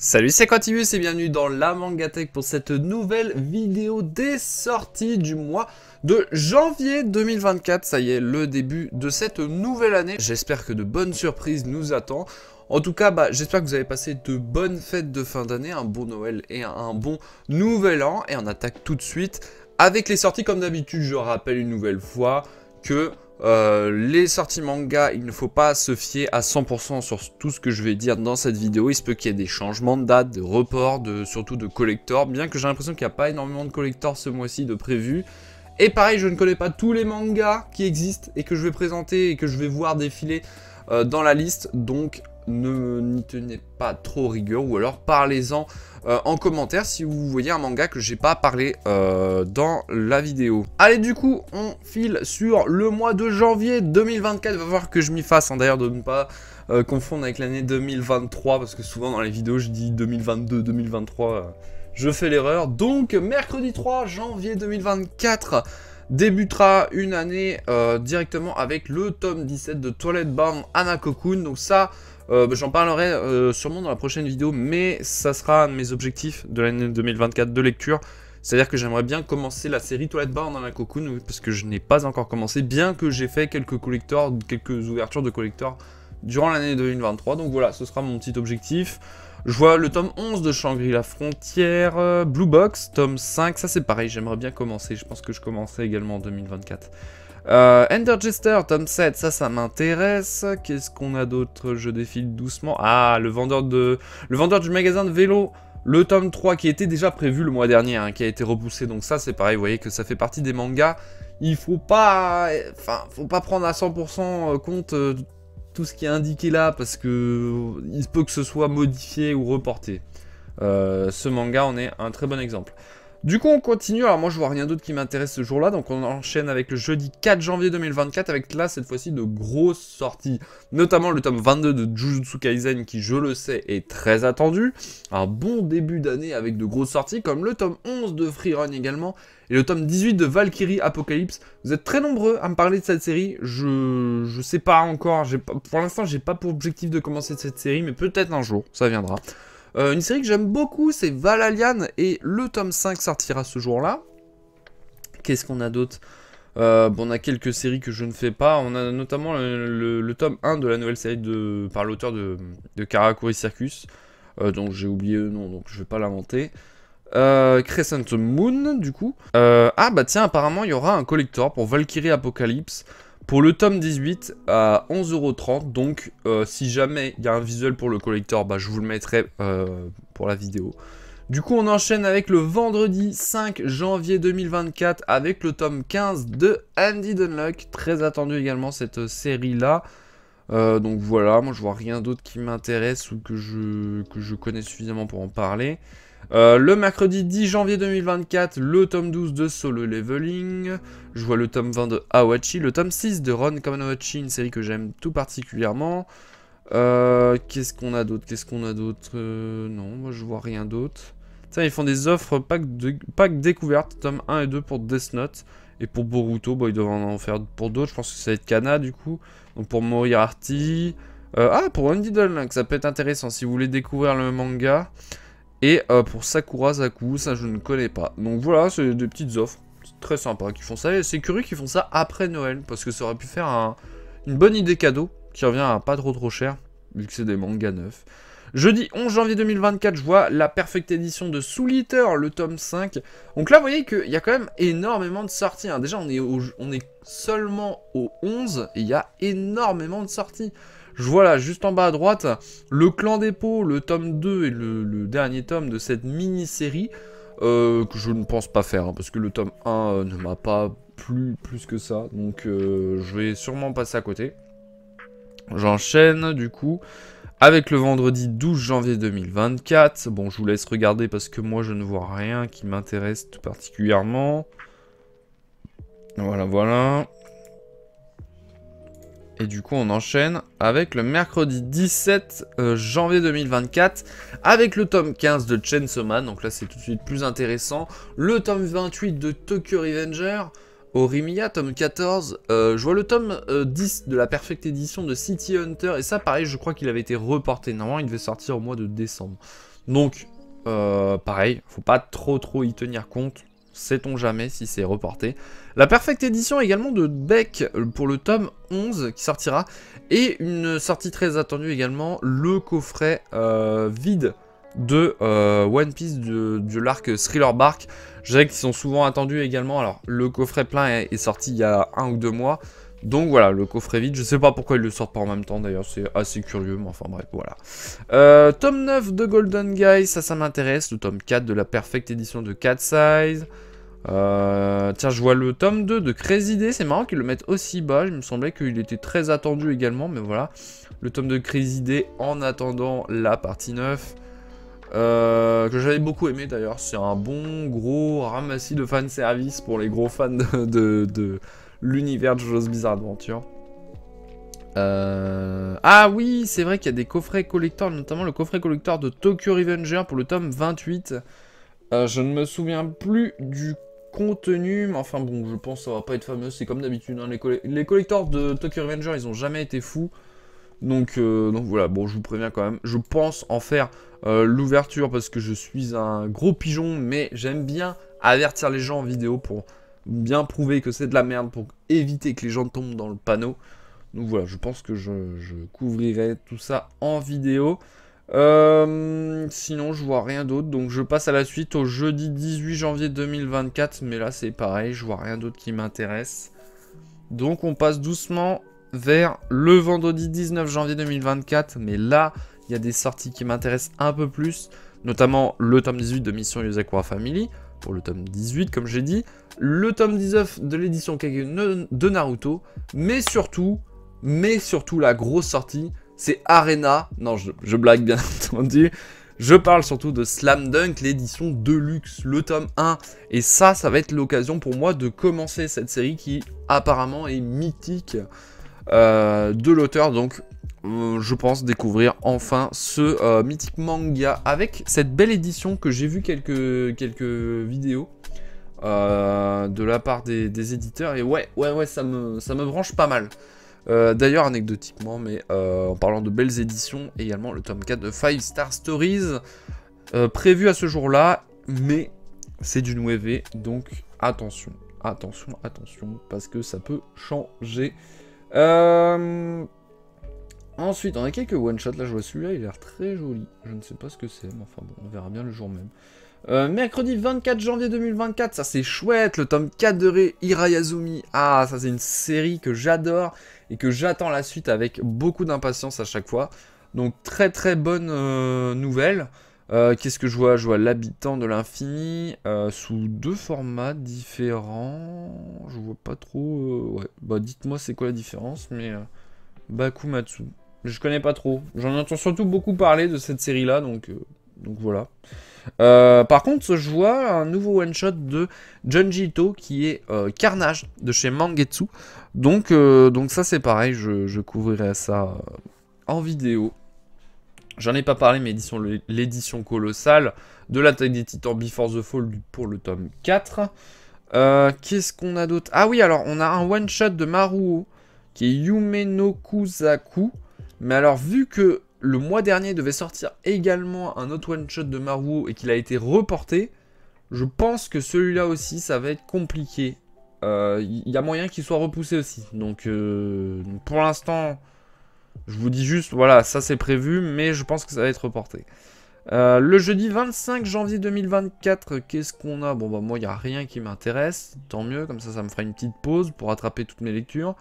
Salut, c'est Quantibus et bienvenue dans la Mangatech pour cette nouvelle vidéo des sorties du mois de janvier 2024. Ça y est, le début de cette nouvelle année. J'espère que de bonnes surprises nous attendent. En tout cas, j'espère que vous avez passé de bonnes fêtes de fin d'année, un bon Noël et un bon nouvel an. Et on attaque tout de suite avec les sorties. Comme d'habitude, je rappelle une nouvelle fois que les sorties manga, il ne faut pas se fier à 100% sur tout ce que je vais dire dans cette vidéo. Il se peut qu'il y ait des changements de date, de reports, surtout de collectors. Bien que j'ai l'impression qu'il n'y a pas énormément de collectors ce mois-ci de prévus. Et pareil, je ne connais pas tous les mangas qui existent et que je vais présenter et que je vais voir défiler dans la liste. Donc n'y tenez pas trop rigueur, ou alors parlez-en en commentaire si vous voyez un manga que j'ai pas parlé dans la vidéo. Allez, du coup, on file sur le mois de janvier 2024. Il va falloir que je m'y fasse, hein, d'ailleurs, de ne pas confondre avec l'année 2023, parce que souvent dans les vidéos, je dis 2022, 2023, je fais l'erreur. Donc, mercredi 3 janvier 2024... débutera une année directement avec le tome 17 de Twilight Bound Hanako-kun. Donc ça, j'en parlerai sûrement dans la prochaine vidéo, mais ça sera un de mes objectifs de l'année 2024 de lecture. C'est-à-dire que j'aimerais bien commencer la série Twilight Bound Hanako-kun, parce que je n'ai pas encore commencé, bien que j'ai fait quelques collectors, quelques ouvertures de collectors durant l'année 2023. Donc voilà, ce sera mon petit objectif. Je vois le tome 11 de Shangri-La Frontière, Blue Box, tome 5, ça c'est pareil, j'aimerais bien commencer, je pense que je commencerai également en 2024. Ender Jester, tome 7, ça m'intéresse. Qu'est-ce qu'on a d'autre? Je défile doucement. Ah, le vendeur du magasin de vélo, le tome 3 qui était déjà prévu le mois dernier, hein, qui a été repoussé, donc ça c'est pareil, vous voyez que ça fait partie des mangas. Il faut pas prendre à 100% compte tout ce qui est indiqué là, parce que il peut que ce soit modifié ou reporté. Ce manga en est un très bon exemple. Du coup, on continue. Alors moi, je vois rien d'autre qui m'intéresse ce jour-là, donc on enchaîne avec le jeudi 4 janvier 2024, avec là, cette fois-ci, de grosses sorties. Notamment le tome 22 de Jujutsu Kaisen, qui, je le sais, est très attendu. Un bon début d'année avec de grosses sorties, comme le tome 11 de Free Run également, et le tome 18 de Valkyrie Apocalypse. Vous êtes très nombreux à me parler de cette série. Je sais pas encore. Pour l'instant, j'ai pas pour objectif de commencer cette série, mais peut-être un jour, ça viendra. Une série que j'aime beaucoup, c'est Valalian, et le tome 5 sortira ce jour-là. Qu'est-ce qu'on a d'autre? On a quelques séries que je ne fais pas. On a notamment le tome 1 de la nouvelle série par l'auteur de Karakuri Circus. Donc j'ai oublié le nom, donc je vais pas l'inventer. Crescent Moon, du coup. Tiens, apparemment, il y aura un collector pour Valkyrie Apocalypse. Pour le tome 18 à 11,30 €, donc si jamais il y a un visuel pour le collector, je vous le mettrai pour la vidéo. Du coup, on enchaîne avec le vendredi 5 janvier 2024 avec le tome 15 de Andy Dunlock. Très attendu également cette série-là. Donc voilà, moi je vois rien d'autre qui m'intéresse ou que je connais suffisamment pour en parler. Le mercredi 10 janvier 2024, le tome 12 de Solo Leveling. Je vois le tome 20 de Awachi, le tome 6 de Ron Kamonohachi, une série que j'aime tout particulièrement. Qu'est-ce qu'on a d'autre? Non, moi je vois rien d'autre. Tiens, ils font des offres pack découverte, tome 1 et 2 pour Death Note. Et pour Boruto, ils doivent en faire pour d'autres, je pense que ça va être Kana du coup. Donc pour Moriarty. Pour Andy Dunlock, ça peut être intéressant si vous voulez découvrir le manga. Et pour Sakura Zaku, ça je ne connais pas. Donc voilà, c'est des petites offres. C'est très sympa qu'ils font ça. Et c'est curieux qu'ils font ça après Noël. Parce que ça aurait pu faire une bonne idée cadeau. Qui revient à pas trop cher. Vu que c'est des mangas neufs. Jeudi 11 janvier 2024, je vois la Perfect Edition de Soul Eater, le tome 5. Donc là, vous voyez qu'il y a quand même énormément de sorties. Hein. Déjà, on est seulement au 11. Et il y a énormément de sorties. Je vois là, juste en bas à droite, le Clan des Pots, le tome 2 et le dernier tome de cette mini-série, que je ne pense pas faire, hein, parce que le tome 1 ne m'a pas plu plus que ça, donc je vais sûrement passer à côté. J'enchaîne, du coup, avec le vendredi 12 janvier 2024. Bon, je vous laisse regarder, parce que moi, je ne vois rien qui m'intéresse tout particulièrement. Voilà. Et du coup, on enchaîne avec le mercredi 17 janvier 2024, avec le tome 15 de Chainsaw Man. Donc là, c'est tout de suite plus intéressant. Le tome 28 de Tokyo Revenger, Orimiya, tome 14. Je vois le tome 10 de la Perfect Edition de City Hunter. Et ça, pareil, je crois qu'il avait été reporté. Normalement, il devait sortir au mois de décembre. Donc, pareil, faut pas trop y tenir compte. Sait-on jamais si c'est reporté. La Perfect Edition également de Beck pour le tome 11 qui sortira. Et une sortie très attendue également, le coffret vide de One Piece de l'arc Thriller Bark. Je sais qu'ils sont souvent attendus également. Alors, le coffret plein est sorti il y a 1 ou 2 mois. Donc voilà, le coffret vide, je sais pas pourquoi ils le sortent pas en même temps d'ailleurs, c'est assez curieux, mais enfin bref, voilà. Tome 9 de Golden Guy, ça m'intéresse, le tome 4 de la Perfect Edition de Cat Size. Tiens, je vois le tome 2 de Crazy Day, c'est marrant qu'ils le mettent aussi bas, il me semblait qu'il était très attendu également, mais voilà. Le tome de Crazy Day en attendant la partie 9. Que j'avais beaucoup aimé d'ailleurs, c'est un bon gros ramassis de fanservice pour les gros fans de l'univers de JoJo's Bizarre Adventure. Ah oui, c'est vrai qu'il y a des coffrets collector, notamment le coffret collector de Tokyo Revenger pour le tome 28. Je ne me souviens plus du contenu, mais enfin bon, je pense que ça va pas être fameux, c'est comme d'habitude. Hein, les collectors de Tokyo Revenger, ils ont jamais été fous. Donc voilà, bon, je vous préviens quand même. Je pense en faire l'ouverture parce que je suis un gros pigeon, mais j'aime bien avertir les gens en vidéo pour bien prouver que c'est de la merde, pour éviter que les gens tombent dans le panneau. Donc voilà, je pense que je couvrirai tout ça en vidéo. Sinon, je vois rien d'autre. Donc je passe à la suite au jeudi 18 janvier 2024. Mais là, c'est pareil, je vois rien d'autre qui m'intéresse. Donc on passe doucement vers le vendredi 19 janvier 2024. Mais là, il y a des sorties qui m'intéressent un peu plus. Notamment le tome 18 de Mission Yozakura Family. Pour le tome 18, comme j'ai dit. Le tome 19 de l'édition Kage de Naruto. Mais surtout, la grosse sortie, c'est Arena. Non, je blague bien entendu. Je parle surtout de Slam Dunk, l'édition Deluxe, le tome 1. Et ça va être l'occasion pour moi de commencer cette série qui apparemment est mythique de l'auteur. Donc je pense découvrir enfin ce mythique manga avec cette belle édition que j'ai vu quelques vidéos de la part des éditeurs. Et ouais, ça me branche pas mal. D'ailleurs, anecdotiquement, mais en parlant de belles éditions, également le tome 4 de 5 Star Stories, prévu à ce jour-là, mais c'est du 9, donc attention, parce que ça peut changer. Ensuite, on a quelques one-shots, là je vois celui-là, il a l'air très joli, je ne sais pas ce que c'est, mais enfin bon, on verra bien le jour même. Mercredi 24 janvier 2024, ça c'est chouette, le tome 4 de Hirayazumi. Ah, ça c'est une série que j'adore et que j'attends la suite avec beaucoup d'impatience à chaque fois. Donc très bonne nouvelle. Qu'est-ce que je vois? Je vois l'habitant de l'infini sous 2 formats différents. Je vois pas trop... ouais, bah dites-moi c'est quoi la différence, mais... Bakumatsu. Je connais pas trop. J'en entends surtout beaucoup parler de cette série-là, donc voilà. Par contre, je vois un nouveau one-shot de Junji Ito qui est Carnage de chez Mangetsu. Donc ça c'est pareil, je couvrirai ça en vidéo. J'en ai pas parlé, mais l'édition colossale de l'Attaque des Titans Before the Fall pour le tome 4. Qu'est-ce qu'on a d'autre? Ah oui, alors on a un one-shot de Maruo qui est Yume no Kuzaku. Mais alors, vu que le mois dernier devait sortir également un autre one-shot de Maruo et qu'il a été reporté, je pense que celui-là aussi, ça va être compliqué. Il y a moyen qu'il soit repoussé aussi. Donc, pour l'instant, je vous dis juste, voilà, ça c'est prévu, mais je pense que ça va être reporté. Le jeudi 25 janvier 2024, qu'est-ce qu'on a? Bon, bah moi, il n'y a rien qui m'intéresse. Tant mieux, comme ça me fera une petite pause pour rattraper toutes mes lectures.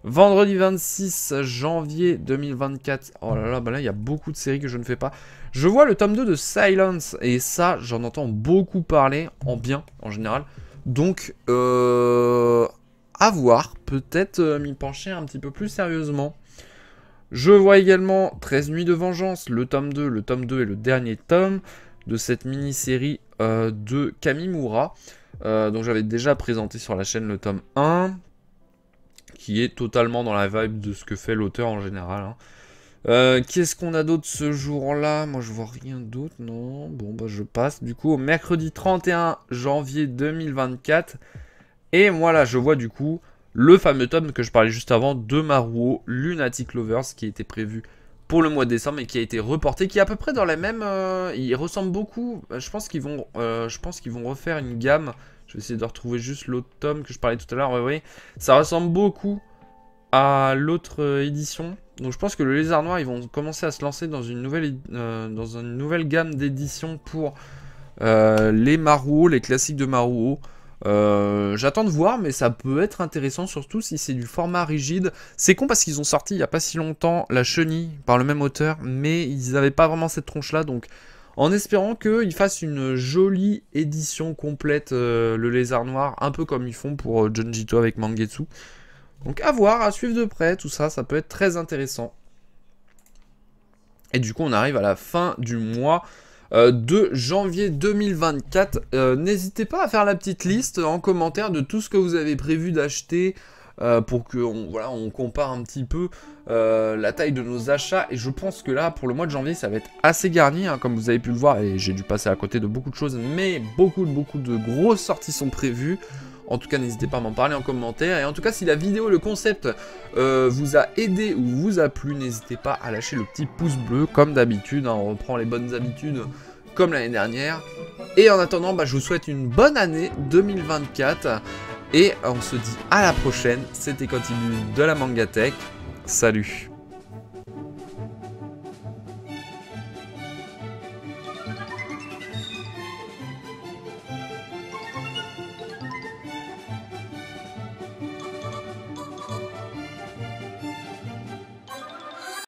Vendredi 26 janvier 2024. Oh là là, bah là, il y a beaucoup de séries que je ne fais pas. Je vois le tome 2 de Silence. Et ça, j'en entends beaucoup parler, en bien, en général. Donc, à voir. Peut-être m'y pencher un petit peu plus sérieusement. Je vois également 13 Nuits de Vengeance, le tome 2. Le tome 2 est le dernier tome de cette mini-série de Kamimura. Donc, j'avais déjà présenté sur la chaîne le tome 1. Qui est totalement dans la vibe de ce que fait l'auteur en général. Hein. Qu'est-ce qu'on a d'autre ce jour-là? Moi, je vois rien d'autre, non. Bon, bah, je passe du coup au mercredi 31 janvier 2024. Et moi, là, je vois du coup le fameux tome que je parlais juste avant de Maruo, Lunatic Lovers, qui était prévu pour le mois de décembre et qui a été reporté, qui est à peu près dans la même... il ressemble beaucoup, je pense qu'ils vont refaire une gamme. Je vais essayer de retrouver juste l'autre tome que je parlais tout à l'heure. Ouais, oui, ça ressemble beaucoup à l'autre édition. Donc je pense que le Lézard Noir, ils vont commencer à se lancer dans une nouvelle gamme d'édition pour les Maruo, les classiques de Maruo. J'attends de voir, mais ça peut être intéressant, surtout si c'est du format rigide. C'est con parce qu'ils ont sorti il n'y a pas si longtemps la chenille par le même auteur, mais ils n'avaient pas vraiment cette tronche là, donc en espérant qu'ils fassent une jolie édition complète, le Lézard Noir, un peu comme ils font pour Junjito avec Mangetsu. Donc à voir, à suivre de près, tout ça, ça peut être très intéressant. Et du coup on arrive à la fin du mois de janvier 2024. N'hésitez pas à faire la petite liste en commentaire de tout ce que vous avez prévu d'acheter pour que on compare un petit peu la taille de nos achats. Et je pense que là, pour le mois de janvier, ça va être assez garni, hein, comme vous avez pu le voir. Et j'ai dû passer à côté de beaucoup de choses, mais beaucoup de grosses sorties sont prévues. En tout cas, n'hésitez pas à m'en parler en commentaire. Et en tout cas, si la vidéo, le concept vous a aidé ou vous a plu, n'hésitez pas à lâcher le petit pouce bleu, comme d'habitude. Hein, on reprend les bonnes habitudes comme l'année dernière. Et en attendant, je vous souhaite une bonne année 2024. Et on se dit à la prochaine. C'était Quantibu de la Mangatech. Salut!